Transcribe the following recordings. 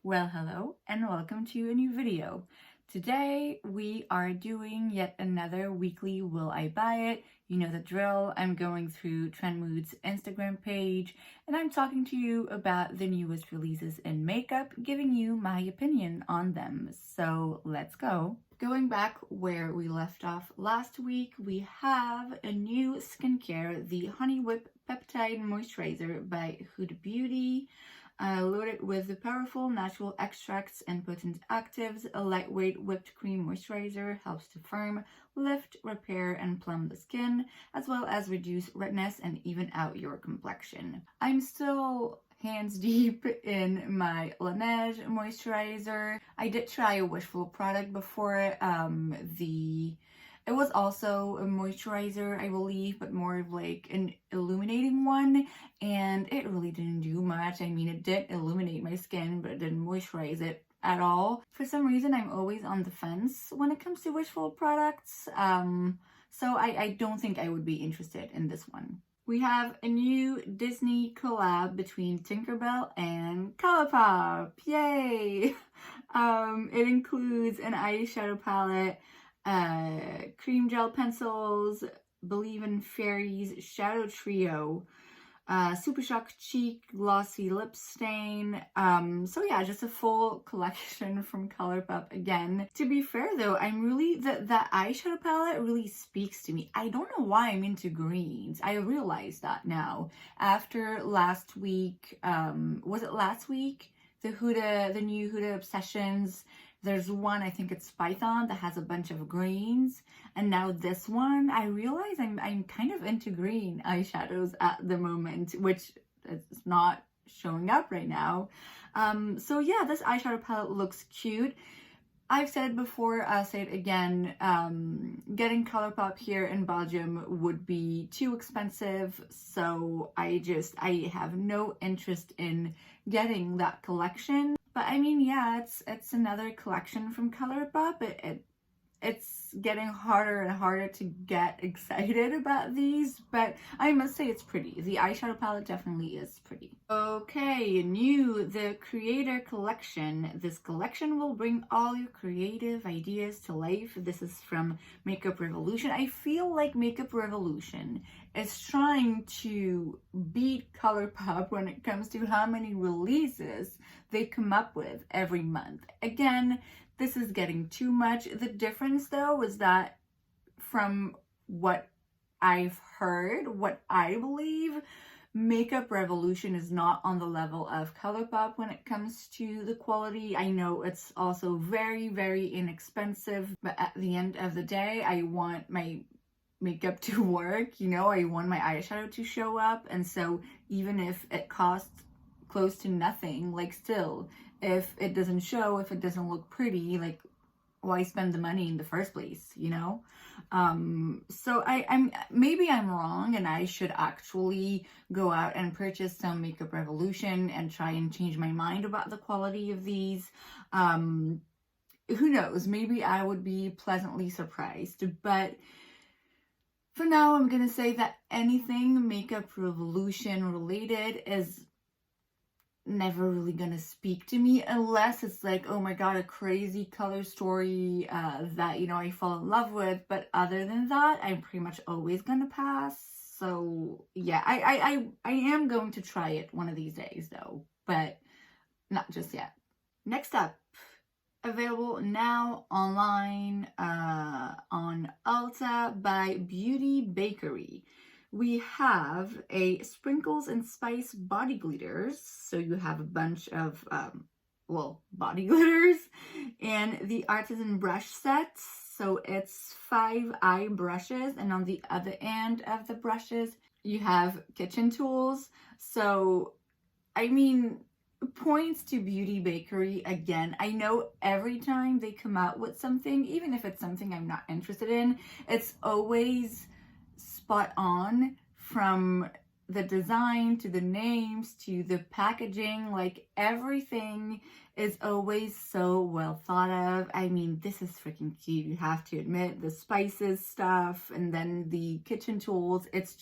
Well, hello and welcome to a new video. Today we are doing yet another weekly Will I Buy It? You know the drill. I'm going through Trend Mood's Instagram page and I'm talking to you about the newest releases in makeup, giving you my opinion on them. So let's go. Going back where we left off last week, we have a new skincare, the Honey Whip Peptide Moisturizer by Huda Beauty. Loaded with the powerful natural extracts and potent actives, a lightweight whipped cream moisturizer helps to firm, lift, repair, and plump the skin, as well as reduce redness and even out your complexion. I'm still hands deep in my Laneige moisturizer. I did try a Wishful product before, it was also a moisturizer, I believe, but more of like an illuminating one, and it really didn't do much. I mean, it did illuminate my skin, but it didn't moisturize it at all. For some reason, I'm always on the fence when it comes to Wishful products, so I don't think I would be interested in this one. We have a new Disney collab between Tinkerbell and Colourpop. Yay! It includes an eyeshadow palette, cream gel pencils, Believe in Fairies Shadow Trio, Super Shock Cheek Glossy Lip Stain. So yeah, just a full collection from Colourpop again. To be fair though, I'm really, the eyeshadow palette really speaks to me. I don't know why I'm into greens. I realize that now. After last week, was it last week? The new Huda Obsessions. There's one, I think it's Python, that has a bunch of greens. And now this one, I realize I'm kind of into green eyeshadows at the moment, which is not showing up right now. So yeah, this eyeshadow palette looks cute. I've said it before, I'll say it again, getting Colourpop here in Belgium would be too expensive, so I have no interest in getting that collection. But I mean, yeah, it's another collection from Colourpop. It's getting harder and harder to get excited about these, but I must say it's pretty. The eyeshadow palette definitely is pretty. Okay, new, the Creator Collection. This collection will bring all your creative ideas to life. This is from Makeup Revolution. I feel like Makeup Revolution is trying to beat Colourpop when it comes to how many releases they come up with every month. Again, this is getting too much. The difference though is that from what I've heard, what I believe, Makeup Revolution is not on the level of Colourpop when it comes to the quality. I know it's also very, very inexpensive, but at the end of the day, I want my makeup to work, you know, I want my eyeshadow to show up, and so even if it costs close to nothing, like still, if it doesn't show, if it doesn't look pretty, like why spend the money in the first place, you know? So maybe I'm wrong and I should actually go out and purchase some Makeup Revolution and try and change my mind about the quality of these. Who knows, maybe I would be pleasantly surprised, but for now I'm gonna say that anything Makeup Revolution related is never really gonna speak to me unless it's like, oh my god, a crazy color story that, you know, I fall in love with. But other than that, I'm pretty much always gonna pass. So yeah, I am going to try it one of these days though, but not just yet. Next up, available now online on Ulta by Beauty Bakery. We have a Sprinkles and Spice body glitters. So you have a bunch of, body glitters. And the Artisan brush sets. So it's 5 eye brushes. And on the other end of the brushes, you have kitchen tools. So, I mean, points to Beauty Bakery again. I know every time they come out with something, even if it's something I'm not interested in, it's always spot on from the design to the names to the packaging, like everything is always so well thought of. I mean, this is freaking cute, you have to admit. The spices stuff and then the kitchen tools, it's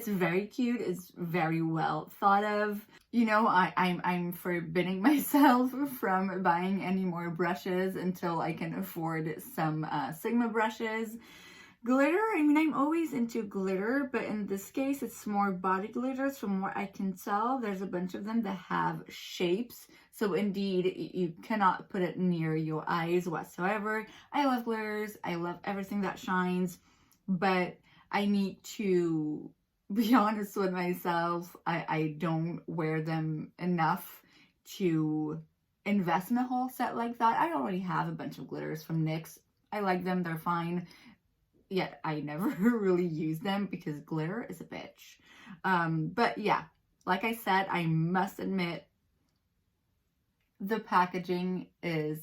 very cute. It's very well thought of. You know, I'm forbidding myself from buying any more brushes until I can afford some Sigma brushes. Glitter, I mean, I'm always into glitter, but in this case, it's more body glitters. From what I can tell, there's a bunch of them that have shapes. So indeed, you cannot put it near your eyes whatsoever. I love glitters. I love everything that shines, but I need to be honest with myself. I don't wear them enough to invest in a whole set like that. I already have a bunch of glitters from NYX. I like them. They're fine. Yet I never really use them because glitter is a bitch. But yeah, like I said, I must admit the packaging is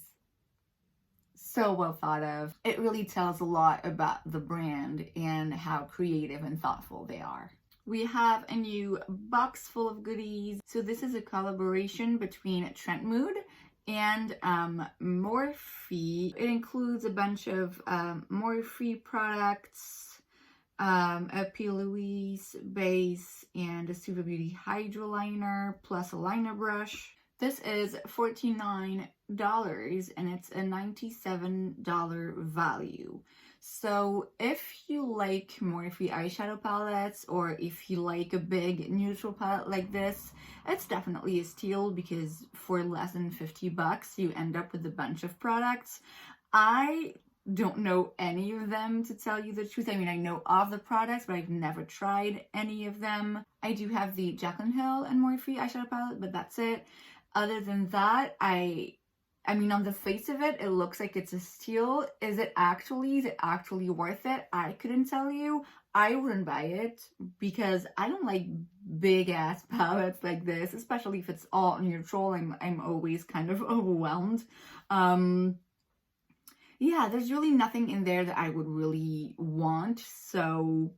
so well thought of. It really tells a lot about the brand and how creative and thoughtful they are. We have a new box full of goodies. So this is a collaboration between Trend Mood and Morphe. It includes a bunch of Morphe products, a P. Louise base, and a Super Beauty Hydro Liner, plus a liner brush. This is $49 and it's a $97 value. So if you like Morphe eyeshadow palettes, or if you like a big neutral palette like this, it's definitely a steal, because for less than 50 bucks, you end up with a bunch of products. I don't know any of them, to tell you the truth. I mean, I know of the products, but I've never tried any of them. I do have the Jaclyn Hill and Morphe eyeshadow palette, but that's it. Other than that, I mean, on the face of it, it looks like it's a steal. Is it actually worth it? I couldn't tell you. I wouldn't buy it because I don't like big ass palettes like this, especially if it's all neutral. I'm always kind of overwhelmed. Yeah, there's really nothing in there that I would really want. So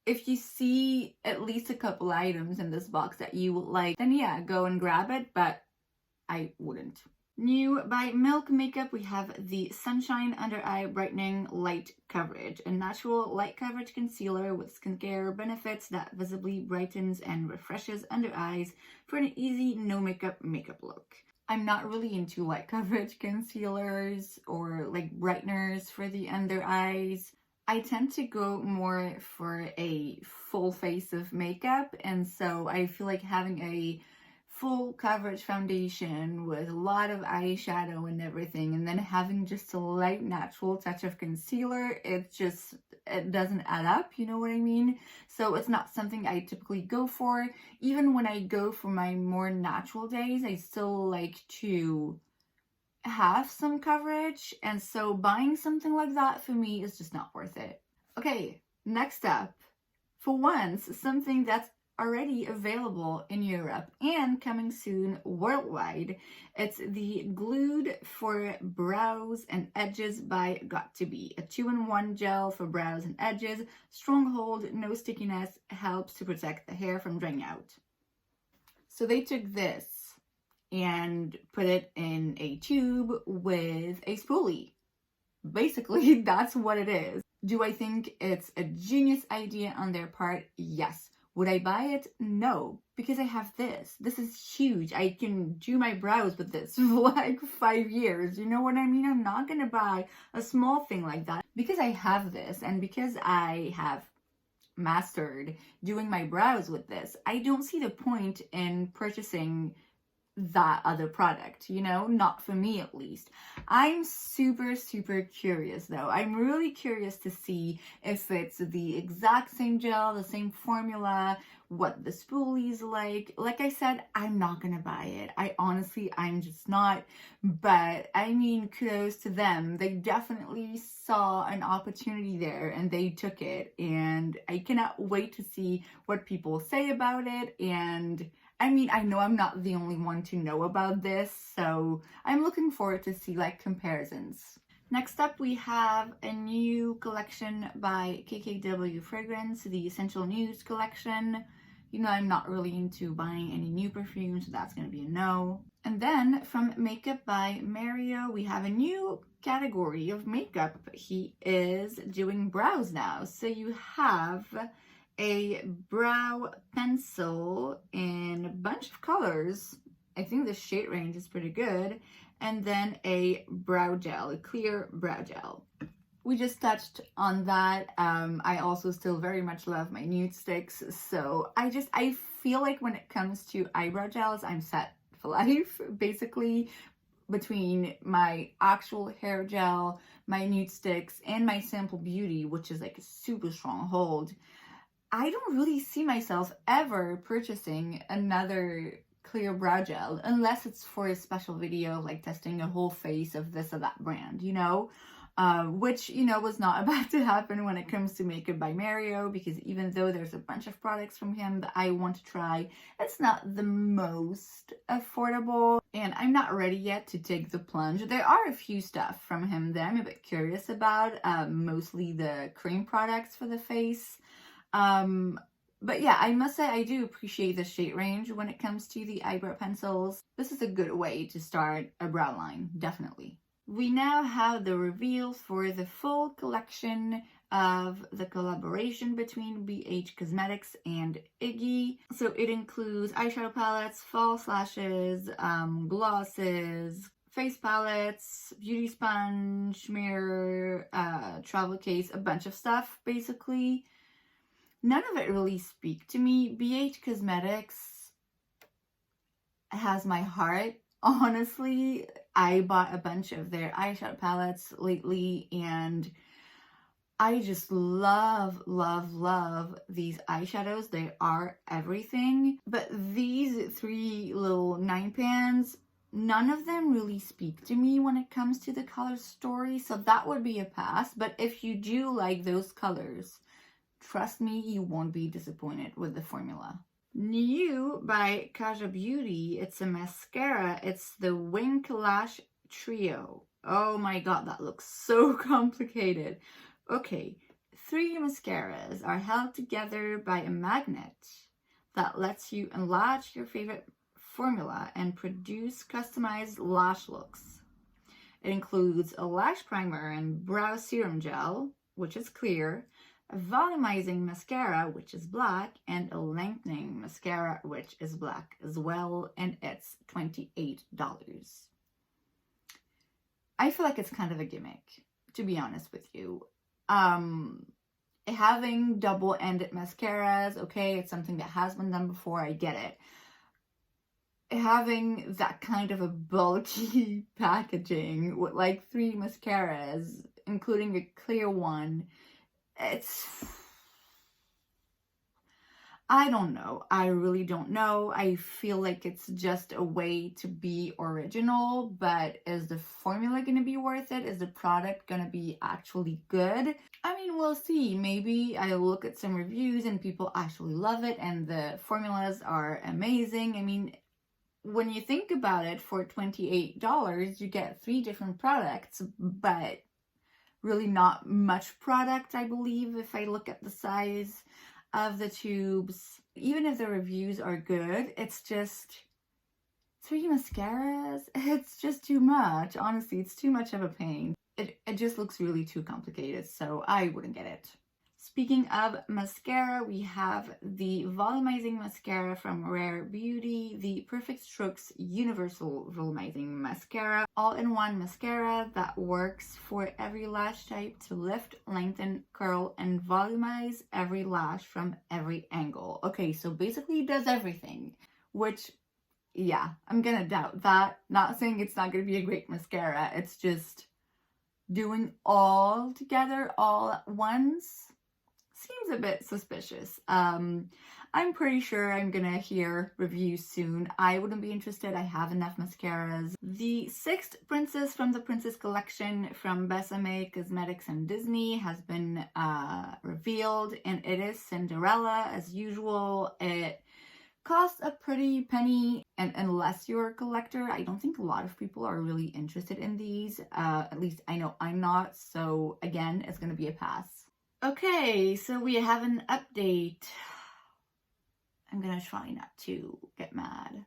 if you see at least a couple items in this box that you would like, then yeah, go and grab it, but I wouldn't. New by Milk Makeup, we have the Sunshine Under Eye Brightening Light Coverage, a natural light coverage concealer with skincare benefits that visibly brightens and refreshes under eyes for an easy no makeup look. I'm not really into light coverage concealers or like brighteners for the under eyes. I tend to go more for a full face of makeup, and so I feel like having a full coverage foundation with a lot of eyeshadow and everything, and then having just a light natural touch of concealer, it doesn't add up, you know what I mean? So it's not something I typically go for. Even when I go for my more natural days, I still like to have some coverage, and so buying something like that for me is just not worth it. Okay, next up, for once, something that's already available in Europe and coming soon worldwide. It's the Glued for Brows and Edges by Got2b, a 2-in-1 gel for brows and edges. Strong hold, no stickiness, helps to protect the hair from drying out. So they took this and put it in a tube with a spoolie. Basically, that's what it is. Do I think it's a genius idea on their part? Yes. Would I buy it? No, because I have this. This is huge. I can do my brows with this for like 5 years. You know what I mean? I'm not gonna buy a small thing like that because I have this, and because I have mastered doing my brows with this. I don't see the point in purchasing that other product, you know, not for me at least. I'm super curious though. I'm really curious to see if it's the exact same gel, the same formula, what the spoolie's like. Like I said, I'm not gonna buy it. I'm just not. But I mean, kudos to them. They definitely saw an opportunity there and they took it, and I cannot wait to see what people say about it. And I mean, I know I'm not the only one to know about this, so I'm looking forward to see like comparisons. Next up, we have a new collection by KKW Fragrance, the Essential Nudes collection. You know, I'm not really into buying any new perfume, so that's going to be a no. And then from Makeup by Mario, we have a new category of makeup. He is doing brows now. So you have a brow pencil in a bunch of colors. I think the shade range is pretty good. And then a brow gel, a clear brow gel. We just touched on that. I also still very much love my Nudestix. So I feel like when it comes to eyebrow gels, I'm set for life. Basically, between my actual hair gel, my Nudestix, and my Simple Beauty, which is like a super strong hold, I don't really see myself ever purchasing another clear brow gel unless it's for a special video, like testing a whole face of this or that brand, you know? Which, you know, was not about to happen when it comes to Makeup by Mario, because even though there's a bunch of products from him that I want to try, it's not the most affordable, and I'm not ready yet to take the plunge. There are a few stuff from him that I'm a bit curious about, mostly the cream products for the face. But yeah, I must say I do appreciate the shade range when it comes to the eyebrow pencils. This is a good way to start a brow line, definitely. We now have the reveals for the full collection of the collaboration between BH Cosmetics and Iggy. So it includes eyeshadow palettes, false lashes, glosses, face palettes, beauty sponge, mirror, travel case, a bunch of stuff basically. None of it really speak to me. BH Cosmetics has my heart. Honestly, I bought a bunch of their eyeshadow palettes lately, and I just love, love, love these eyeshadows. They are everything. But these three little 9-pans, none of them really speak to me when it comes to the color story, so that would be a pass. But if you do like those colors, trust me, you won't be disappointed with the formula. New by Kaja Beauty, it's a mascara. It's the Wink Lash Trio. Oh my god, that looks so complicated. Okay, 3 mascaras are held together by a magnet that lets you enlarge your favorite formula and produce customized lash looks. It includes a lash primer and brow serum gel, which is clear, a volumizing mascara, which is black, and a lengthening mascara, which is black as well, and it's $28. I feel like it's kind of a gimmick, to be honest with you. Having double-ended mascaras, okay, it's something that has been done before, I get it. Having that kind of a bulky packaging with like 3 mascaras, including a clear one, I don't know. I really don't know. I feel like it's just a way to be original, but is the formula going to be worth it? Is the product going to be actually good? I mean, we'll see. Maybe I'll look at some reviews and people actually love it and the formulas are amazing. I mean, when you think about it, for $28, you get 3 different products, but really not much product, I believe, if I look at the size of the tubes. Even if the reviews are good, it's just 3 mascaras. It's just too much. Honestly, it's too much of a pain. It just looks really too complicated, so I wouldn't get it. Speaking of mascara, we have the volumizing mascara from Rare Beauty, the Perfect Strokes Universal Volumizing Mascara. All-in-one mascara that works for every lash type to lift, lengthen, curl, and volumize every lash from every angle. Okay, so basically it does everything, which, yeah, I'm gonna doubt that. Not saying it's not gonna be a great mascara, it's just doing all together all at once seems a bit suspicious. I'm pretty sure I'm gonna hear reviews soon. I wouldn't be interested. I have enough mascaras. The 6th princess from the Princess Collection from Besame Cosmetics and Disney has been revealed, and it is Cinderella as usual. It costs a pretty penny, and unless you're a collector, I don't think a lot of people are really interested in these. At least I know I'm not, so again, it's gonna be a pass. Okay, so we have an update. I'm gonna try not to get mad.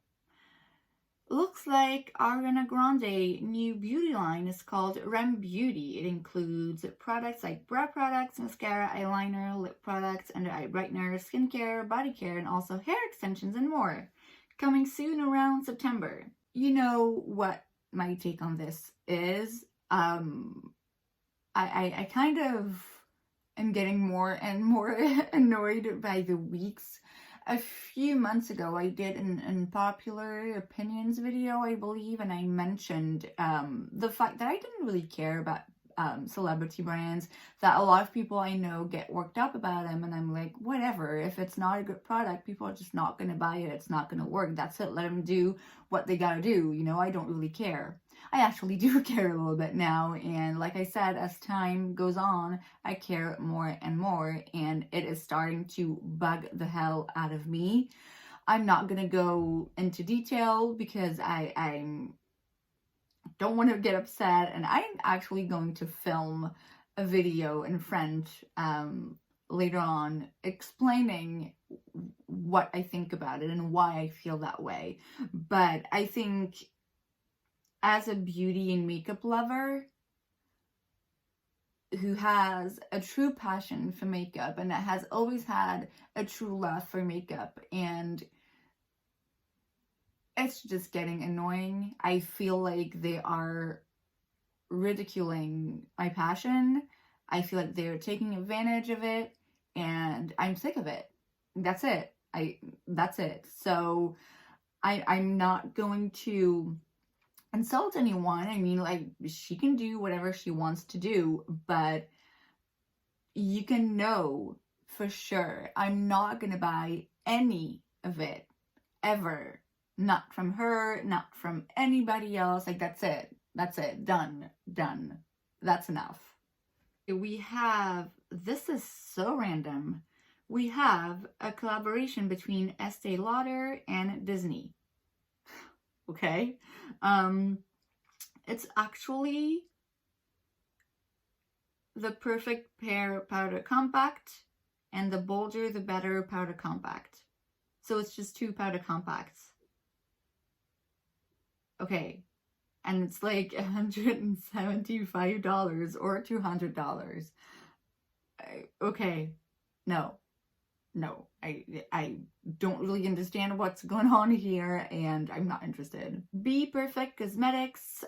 Looks like Ariana Grande new beauty line is called Rem Beauty. It includes products like brow products, mascara, eyeliner, lip products, under eye brightener, skincare, body care, and also hair extensions and more. Coming soon around September. You know what my take on this is? I kind of am getting more and more annoyed by the weeks. A few months ago, I did an unpopular opinions video, I believe, and I mentioned the fact that I didn't really care about celebrity brands, that a lot of people I know get worked up about them, and I'm like, whatever, if it's not a good product, people are just not going to buy it, it's not going to work, that's it, let them do what they gotta do, you know, I don't really care. I actually do care a little bit now, and like I said, as time goes on, I care more and more, and it is starting to bug the hell out of me. I'm not gonna go into detail because I don't want to get upset, and I'm actually going to film a video in French later on explaining what I think about it and why I feel that way. But I think as a beauty and makeup lover who has a true passion for makeup and that has always had a true love for makeup, and it's just getting annoying. I feel like they are ridiculing my passion. I feel like they're taking advantage of it, and I'm sick of it. That's it. That's it. So I'm not going to insult anyone. I mean, like, she can do whatever she wants to do, but you can know for sure I'm not gonna buy any of it ever. Not from her, not from anybody else. Like, that's it. That's it. Done. That's enough. We have, this is so random, we have a collaboration between Estee Lauder and Disney. Okay, it's actually the Perfect Pair Powder Compact and the Bolder the Better Powder Compact. So it's just 2 powder compacts. Okay, and it's like $175 or $200. Okay, no, I don't really understand what's going on here, and I'm not interested. Be Perfect Cosmetics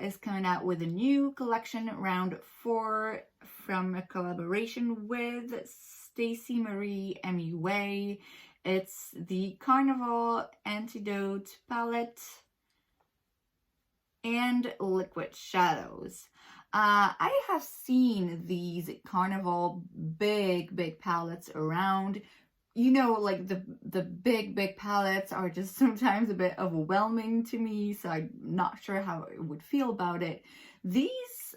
is coming out with a new collection, round 4, from a collaboration with Stacey Marie MUA. It's the Carnival Antidote Palette and Liquid Shadows. I have seen these Carnival big palettes around. You know, like the big palettes are just sometimes a bit overwhelming to me, so I'm not sure how I would feel about it. These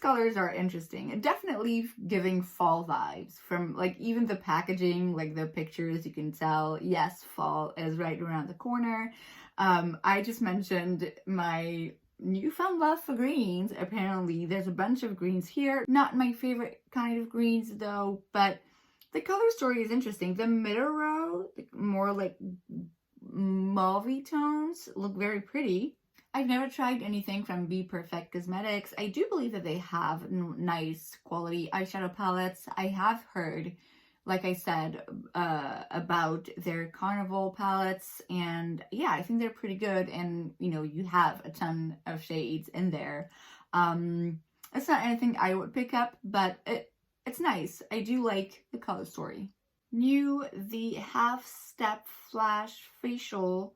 colors are interesting, definitely giving fall vibes from, like, even the packaging, like the pictures, you can tell, yes, fall is right around the corner. I just mentioned my newfound love for greens. Apparently there's a bunch of greens here. Not my favorite kind of greens though, but the color story is interesting. The middle row, more like mauve tones, look very pretty. I've never tried anything from Be Perfect Cosmetics. I do believe that they have nice quality eyeshadow palettes. I have heard, like I said, about their Carnival palettes, and yeah, I think they're pretty good, and you know, you have a ton of shades in there. It's not anything I would pick up, but it's nice. I do like the color story. New, the Half Step Flash Facial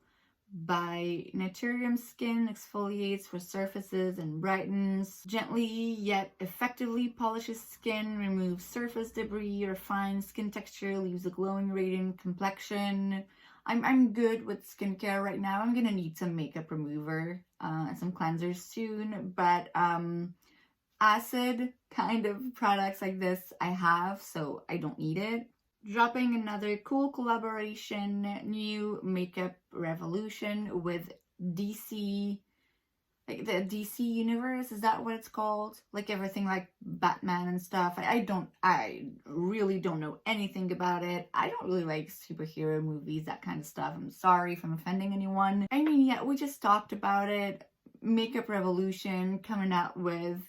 by Naturium Skin exfoliates for surfaces and brightens. Gently yet effectively polishes skin, removes surface debris, refines skin texture, leaves a glowing radiant complexion. I'm good with skincare right now. I'm gonna need some makeup remover and some cleansers soon, but acid kind of products like this I have, so I don't need it. Dropping another cool collaboration, new makeup revolution with DC like the DC universe, is that what it's called? Like everything like Batman and stuff. I really don't know anything about it. I don't really like superhero movies, that kind of stuff. I'm sorry if I'm offending anyone. I mean, yeah, we just talked about it. Makeup Revolution coming out with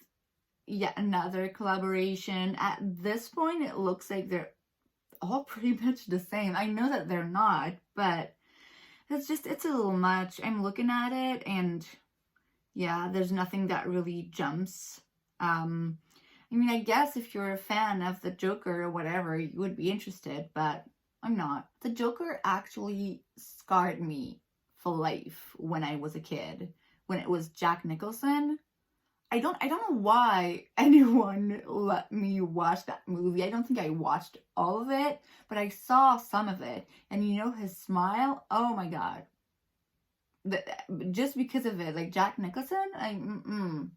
yet another collaboration. At this point, it looks like they're all pretty much the same. I know that they're not, but it's a little much. I'm looking at it and yeah, there's nothing that really jumps. I mean, I guess if you're a fan of the Joker or whatever, you would be interested, but I'm not. The Joker actually scarred me for life when I was a kid, when it was Jack Nicholson. I don't know why anyone let me watch that movie. I don't think I watched all of it, but I saw some of it. And you know, his smile, oh my God. Just because of it, like Jack Nicholson, I'm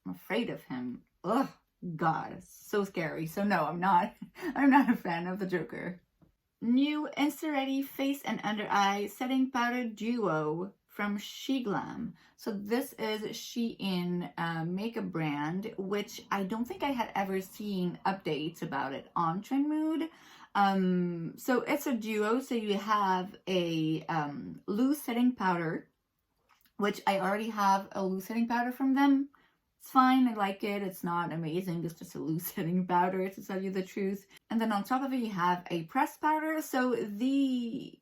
afraid of him. Ugh, God, so scary. So no, I'm not a fan of the Joker. New Insta-Ready Face and Under Eye Setting Powder Duo from SheGlam. So this is Shein makeup brand, which I don't think I had ever seen updates about it on Trendmood. So it's a duo, so you have a loose setting powder, which I already have a loose setting powder from them. It's fine, I like it. It's not amazing, it's just a loose setting powder, to tell you the truth. And then on top of it, you have a pressed powder. So the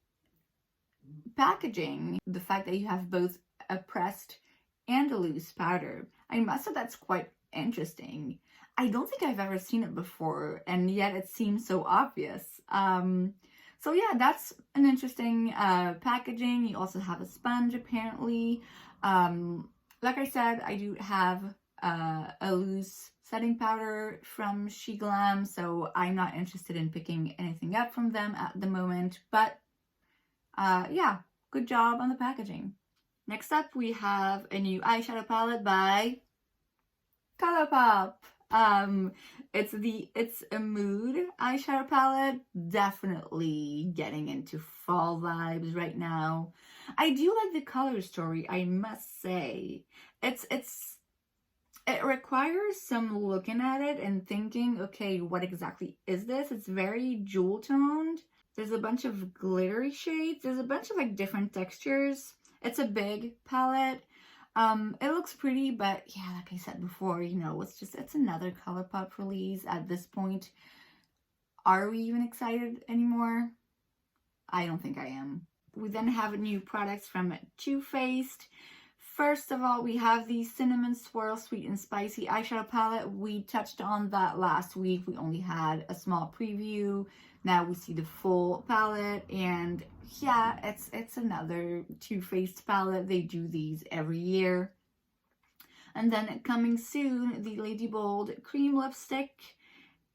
packaging, the fact that you have both a pressed and a loose powder, I must say that's quite interesting. I don't think I've ever seen it before, and yet it seems so obvious. So yeah, that's an interesting packaging. You also have a sponge, apparently. Like I said, I do have a loose setting powder from SheGlam, so I'm not interested in picking anything up from them at the moment. But yeah, good job on the packaging. Next up, we have a new eyeshadow palette by ColourPop. It's a mood eyeshadow palette. Definitely getting into fall vibes right now. I do like the color story, I must say. It requires some looking at it and thinking, okay, what exactly is this? It's very jewel toned. There's a bunch of glittery shades. There's a bunch of like different textures. It's a big palette. It looks pretty, but yeah, like I said before, you know, it's another ColourPop release at this point. Are we even excited anymore? I don't think I am. We then have new products from Too Faced. First of all, we have the Cinnamon Swirl Sweet and Spicy eyeshadow palette. We touched on that last week. We only had a small preview. Now we see the full palette, and yeah, it's another Too Faced palette. They do these every year. And then coming soon, the Lady Bold Cream Lipstick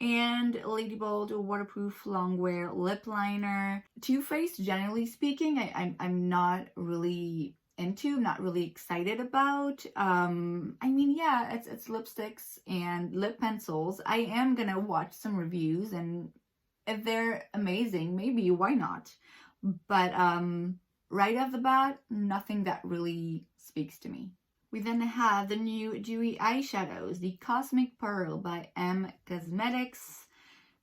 and Lady Bold Waterproof Longwear Lip Liner. Too Faced, generally speaking, I'm not really into, not really excited about. I mean, yeah, it's lipsticks and lip pencils. I am gonna watch some reviews, and if they're amazing, maybe, why not? But right off the bat, nothing that really speaks to me. We then have the new dewy eyeshadows, the Cosmic Pearl by M Cosmetics.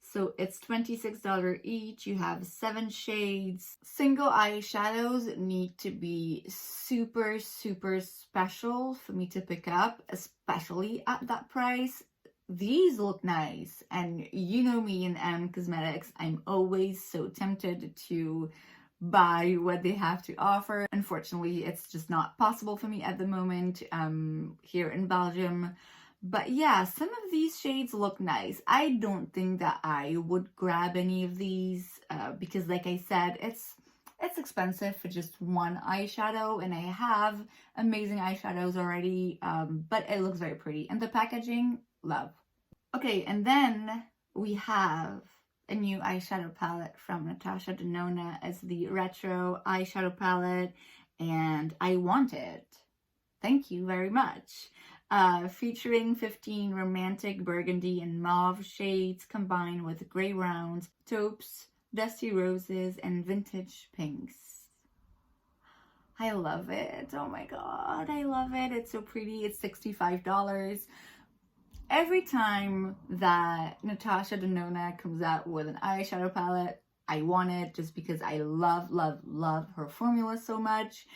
So it's $26 each. You have 7 shades. Single eyeshadows need to be super, super special for me to pick up, especially at that price. These look nice, and you know me in M Cosmetics, I'm always so tempted to buy what they have to offer. Unfortunately, it's just not possible for me at the moment here in Belgium. But yeah, some of these shades look nice. I don't think that I would grab any of these because, like I said, it's expensive for just one eyeshadow, and I have amazing eyeshadows already, but it looks very pretty. And the packaging, love. Okay, and then we have a new eyeshadow palette from Natasha Denona as the Retro Eyeshadow Palette, and I want it. Thank you very much. Featuring 15 romantic burgundy and mauve shades combined with gray rounds, taupes, dusty roses, and vintage pinks. I love it. Oh my god, I love it. It's so pretty. It's $65. Every time that Natasha Denona comes out with an eyeshadow palette, I want it just because I love, love, love her formula so much.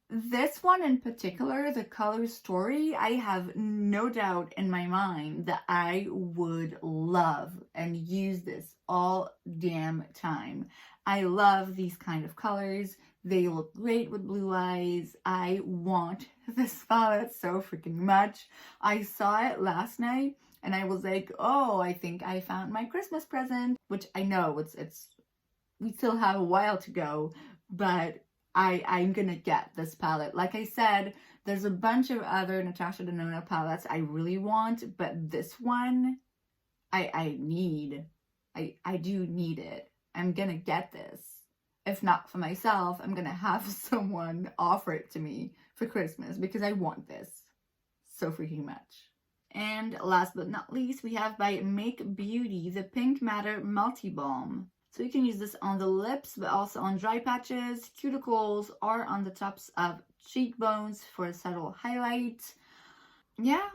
This one in particular, the Color Story, I have no doubt in my mind that I would love and use this all damn time. I love these kind of colors. They look great with blue eyes. I want this palette so freaking much. I saw it last night and I was like, oh, I think I found my Christmas present, which I know we still have a while to go, but I'm gonna get this palette. Like I said, there's a bunch of other Natasha Denona palettes I really want, but this one, I do need it. I'm gonna get this. If not for myself, I'm gonna have someone offer it to me for Christmas because I want this so freaking much. And last but not least, we have by Make Beauty the Pink Matter Multi Balm. So you can use this on the lips, but also on dry patches, cuticles, or on the tops of cheekbones for a subtle highlight. Yeah,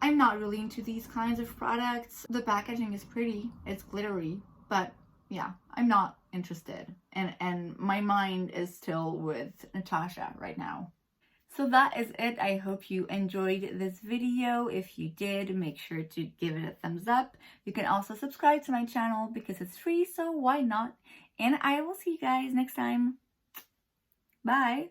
I'm not really into these kinds of products. The packaging is pretty, it's glittery, but yeah, I'm not interested. And my mind is still with Natasha right now. So that is it. I hope you enjoyed this video. If you did, make sure to give it a thumbs up. You can also subscribe to my channel because it's free, so why not? And I will see you guys next time. Bye!